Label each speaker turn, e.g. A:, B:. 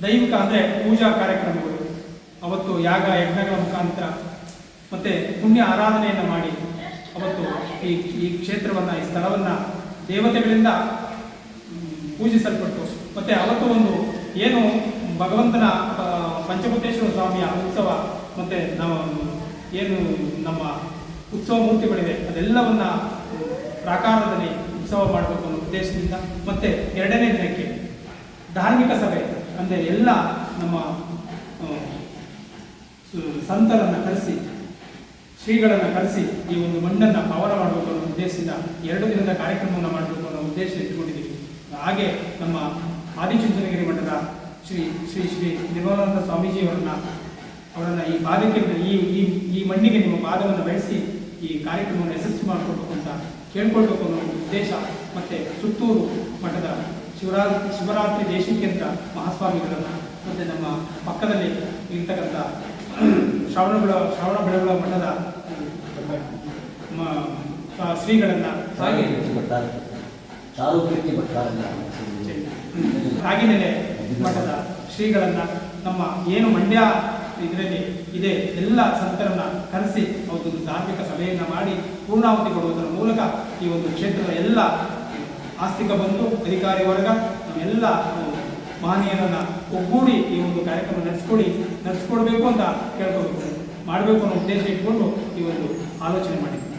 A: ದೈವಿಕ ಅಂದರೆ ಪೂಜಾ ಕಾರ್ಯಕ್ರಮಗಳು, ಅವತ್ತು ಯಾಗ ಯಜ್ಞಗಳ ಮುಖಾಂತರ ಮತ್ತು ಪುಣ್ಯ ಆರಾಧನೆಯನ್ನು ಮಾಡಿ ಅವತ್ತು ಈ ಕ್ಷೇತ್ರವನ್ನು, ಈ ಸ್ಥಳವನ್ನು ದೇವತೆಗಳಿಂದ ಪೂಜಿಸಲ್ಪಟ್ಟು, ಮತ್ತು ಅವತ್ತು ಒಂದು ಏನು ಭಗವಂತನ ಪಂಚಭೂತೇಶ್ವರ ಸ್ವಾಮಿಯ ಉತ್ಸವ ಮತ್ತು ನಾವು ಏನು ನಮ್ಮ ಉತ್ಸವ ಮೂರ್ತಿಗಳಿವೆ ಅದೆಲ್ಲವನ್ನು ಪ್ರಾಕಾರದಲ್ಲಿ ಉತ್ಸವ ಮಾಡಬೇಕು ಅನ್ನೋ ಉದ್ದೇಶದಿಂದ, ಮತ್ತು ಎರಡನೇ ದಿನಕ್ಕೆ ಧಾರ್ಮಿಕ ಸಭೆ ಅಂದರೆ ಎಲ್ಲ ನಮ್ಮ ಸಂತರನ್ನು ಕರೆಸಿ, ಶ್ರೀಗಳನ್ನು ಕರೆಸಿ ಈ ಒಂದು ಮಣ್ಣನ್ನು ಪಾವನ ಮಾಡಬೇಕು ಅನ್ನೋ ಉದ್ದೇಶದಿಂದ 2 ದಿನದ ಕಾರ್ಯಕ್ರಮವನ್ನು ಮಾಡಬೇಕು ಅನ್ನೋ ಉದ್ದೇಶ ಇಟ್ಟುಕೊಂಡಿದ್ದೀವಿ. ಹಾಗೆ ನಮ್ಮ ಆದಿಚುಂಚನಗಿರಿ ಮಠದ ಶ್ರೀ ಶ್ರೀ ಶ್ರೀ ನಿರ್ಮಲಾನಂದ ಅವರನ್ನು ಈ ಪಾದಕ್ಕೆ ಈ ಮಣ್ಣಿಗೆ ನಿಮ್ಮ ಪಾದವನ್ನು ಬೆಳೆಸಿ ಈ ಕಾರ್ಯಕ್ರಮವನ್ನು ಯಶಸ್ವಿ ಮಾಡಿಕೊಡ್ಬೇಕು ಅಂತ ಕೇಳ್ಕೊಳ್ಬೇಕು ಅನ್ನೋ ಉದ್ದೇಶ, ಮತ್ತು ಸುತ್ತೂರು ಮಠದ ಶಿವರಾತ್ರಿ ದೇಶಿಕೇಂದ್ರ ಮಹಾಸ್ವಾಮಿಗಳನ್ನು, ಮತ್ತು ನಮ್ಮ ಪಕ್ಕದಲ್ಲಿ ಇರ್ತಕ್ಕಂಥ ಶ್ರವಣ ಬೆಳಗೊಳ ಮಠದ ಶ್ರೀಗಳನ್ನು, ರಾಗಿನೆಲೆ ಮಠದ ಶ್ರೀಗಳನ್ನು, ನಮ್ಮ ಏನು ಮಂಡ್ಯ ಇದರಲ್ಲಿ ಇದೆ ಎಲ್ಲ ಸಂತರನ್ನು ಕರೆಸಿ ಅವತ್ತೊಂದು ಧಾರ್ಮಿಕ ಸಭೆಯನ್ನು ಮಾಡಿ ಪೂರ್ಣಾಹುತಿ ಕೊಡುವುದರ ಮೂಲಕ ಈ ಒಂದು ಕ್ಷೇತ್ರದ ಎಲ್ಲ ಆಸ್ತಿಕ ಬಂಧು ಅಧಿಕಾರಿ ವರ್ಗ ನಮ್ಮೆಲ್ಲ ಮಹನೀಯರನ್ನು ಒಗ್ಗೂಡಿ ಈ ಒಂದು ಕಾರ್ಯಕ್ರಮ ನಡೆಸ್ಕೊಡ್ಬೇಕು ಅಂತ ಕೇಳ್ಕೋಬೇಕು, ಮಾಡಬೇಕು ಅನ್ನೋ ಉದ್ದೇಶ ಇಟ್ಕೊಂಡು ಈ ಒಂದು ಆಲೋಚನೆ ಮಾಡಿದ್ವಿ.